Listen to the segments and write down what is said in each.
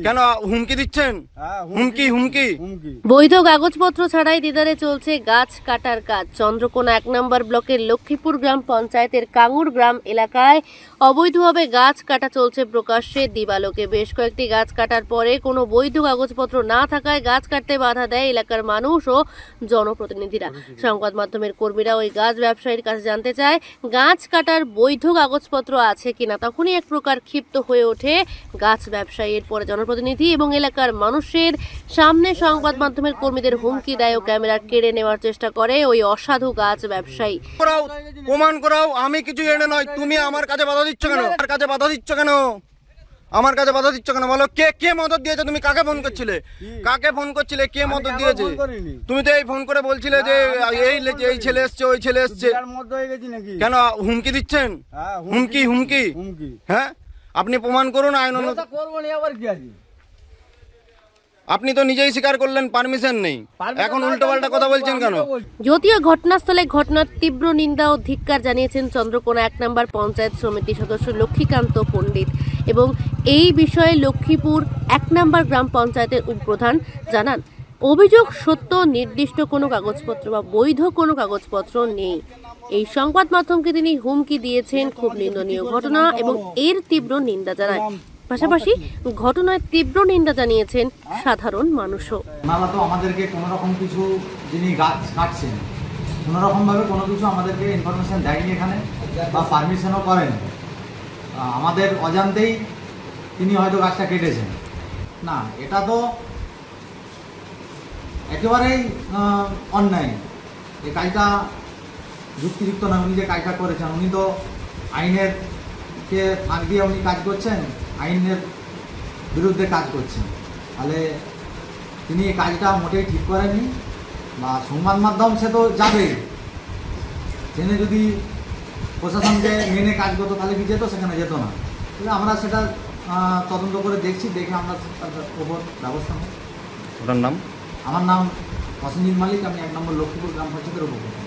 কেন হুমকি দিচ্ছেন? হুমকি হুমকি বৈধ কাগজপত্র ছাড়াই দিদারে চলছে গাছ কাটার কাজ। চন্দ্রকোনা 1 নম্বর ব্লকের লক্ষ্মীপুর গ্রাম পঞ্চায়েতের কাঙ্গুর গ্রাম এলাকায় অবৈধভাবে গাছ কাটা চলছে প্রকাশ্যে দিবালোকে। বেশ কয়েকটি গাছ কাটার পরে কোনো বৈধ কাগজপত্র না থাকায় গাছ কাটতে বাধা দেয় এলাকার মানুষ ও জনপ্রতিনিধিরা। সংবাদ মাধ্যমের কর্মীরা ওই গাছ ব্যবসায়ীর কাছে জানতে চায় গাছ কাটার বৈধ কাগজপত্র আছে কিনা। তখনই এক প্রকার ক্ষিপ্ত হয়ে ওঠে গাছ ব্যবসায়ী। এরপরে জনপ্রতিনিধি এবং এলাকার মানুষের সামনে সংবাদ মাধ্যমের কর্মীদের হুমকি দেয় ও ক্যামেরা কেড়ে নেওয়ার চেষ্টা করে ওই অসাধু গাছ ব্যবসায়ী। প্রমাণ করাও, আমি কিছু এনে নয়, তুমি আমার কাছে বাধা দিচ্ছ কেন? আমার কাছে বাধা দিচ্ছ কেন? আমার কাছে বাধা দিচ্ছ কেন বলো? কে কে মদত দিয়েছে? তুমি কাকে ফোন করছিলে? কাকে ফোন করছিলে? কে মদত দিয়েছে? তুমি তো এই ফোন করে বলছিলে যে এই ছেলে এসছে, ওই ছেলে এসছে। কেন হুমকি দিচ্ছেন? হুমকি হুমকি হ্যাঁ, আপনি প্রমাণ করুন। আইন আপনি তো নিজেই স্বীকার করলেন পারমিশন নেই, এখন উল্টোপাল্টা কথা বলছেন কেন? যদিও ঘটনাস্থলে ঘটনার তীব্র নিন্দা ও ধিক্কার জানিয়েছেন চন্দ্রকোনা 1 নম্বর পঞ্চায়েত সমিতি সদস্য লক্ষ্মীকান্ত পণ্ডিত এবং এই বিষয়ে লক্ষ্মীপুর 1 নম্বর গ্রাম পঞ্চায়েতের উপপ্রধান জানান অভিযোগ সত্য, নির্দিষ্ট কোনো কাগজপত্র বা বৈধ কোনো কাগজপত্র নেই। এই সংবাদ মাধ্যমকে তিনি হুমকি দিয়েছেন, খুব নিন্দনীয় ঘটনা এবং এর তীব্র নিন্দা জানায়। পাশাপাশি ঘটনায় তীব্র নিন্দা জানিয়েছেন সাধারণ মানুষও। ওনারা তো আমাদেরকে কোনো রকম কিছু যিনি গাছ কাটছেন কোনো রকমভাবে কোনো কিছু আমাদেরকে ইনফরমেশন দেয়নি এখানে বা পারমিশনও করেন। আমাদের অজান্তেই তিনি হয়তো গাছটা কেটেছেন। না, এটা তো একেবারেই অন্যায়। এই কাজটা যুক্তিযুক্ত নয়। উনি যে কাজটা করেছেন, উনি তো আইনের কে ফাঁক দিয়ে উনি কাজ করছেন, আইনের বিরুদ্ধে কাজ করছেন। তাহলে তিনি এই কাজটা মোটেই ঠিক করেননি। বা সংবাদ মাধ্যম সে তো যাবেই, জেনে যদি প্রশাসনকে মেনে কাজ করতো তাহলে কি যেত? সেখানে যেত না। তাহলে আমরা সেটা তদন্ত করে দেখছি, দেখে আমরা তার ওপর ব্যবস্থা নেব। ওটার নাম? আমার নাম প্রসেনজিৎ মালিক, আমি 1 নম্বর লক্ষ্মীপুর গ্রাম পঞ্চায়েতের উপপ্রধান।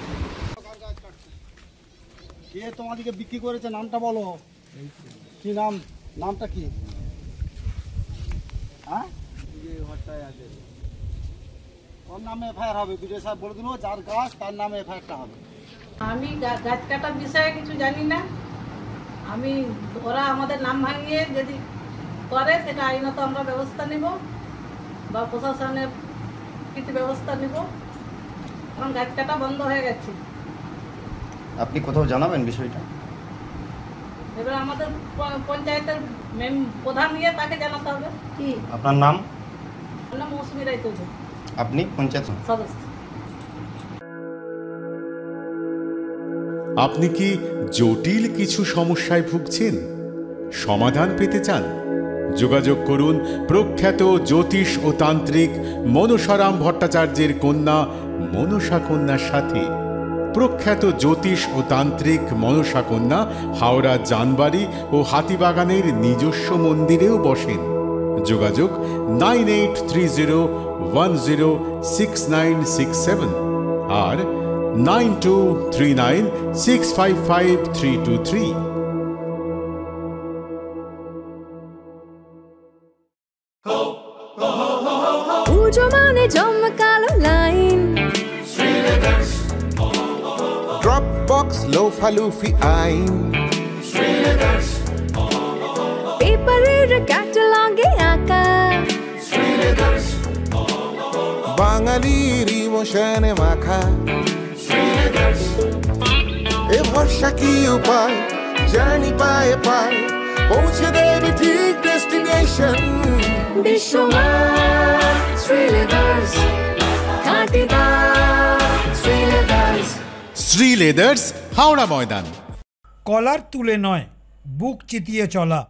কে তোমাদেরকে বিক্রি করেছে নামটা বলো? কি নাম? নামটা কি? হ্যাঁ, ওর নামে এফআইআর হবে। বিডিও সাহেব বলে দিল যার গাছ তার নামে এফআইআরটা হবে। আমি গাছ কাটার বিষয়ে কিছু জানি না। আমি ওরা আমাদের নাম ভাঙিয়ে যদি করে সেটা আইনত আমরা ব্যবস্থা নিব বা প্রশাসনের কিছু ব্যবস্থা নিব। এখন গাছ কাটা বন্ধ হয়ে গেছে। আপনি কোথাও জানাবেন বিষয়টা? এবার আমাদের পঞ্চায়েতের প্রধান নিয়ে তাকে জানাতে হবে। কি আপনার নাম? আমার নাম মৌসুমী রায় চৌধুরী। আপনি পঞ্চায়েত সদস্য। আপনি কি জটিল কিছু সমস্যায় ভুগছেন? সমাধান পেতে চান? যোগাযোগ করুন প্রখ্যাত জ্যোতিষ ও তান্ত্রিক মনসারাম ভট্টাচার্যের কন্যা মনসা কন্যার সাথে। প্রখ্যাত জ্যোতিষ ও তান্ত্রিক মনসা কন্যা হাওড়া জানবাড়ি ও হাতিবাগানের নিজস্ব মন্দিরেও বসেন। যোগাযোগ 9830106967 আর 9239655323। পুজো মানে জমকালো লাইন, ড্রপ বক্স লোফা লুফি আইন, পেপারের ক্যাটালগে আঁকা, বাঙালির ইমোশনে মাখা। এ ভরসা কি উপায়, জার্নি পায়ে পায় পৌঁছে দেবে ঠিক ডেস্টিনেশন। বিশ্বমান শ্রীলেদার্স, খাঁটিদার শ্রীলেদার্স। শ্রী লেদার্স, হাওড়া ময়দান। কলার তুলে নয়, বুক চিতিয়ে চলা।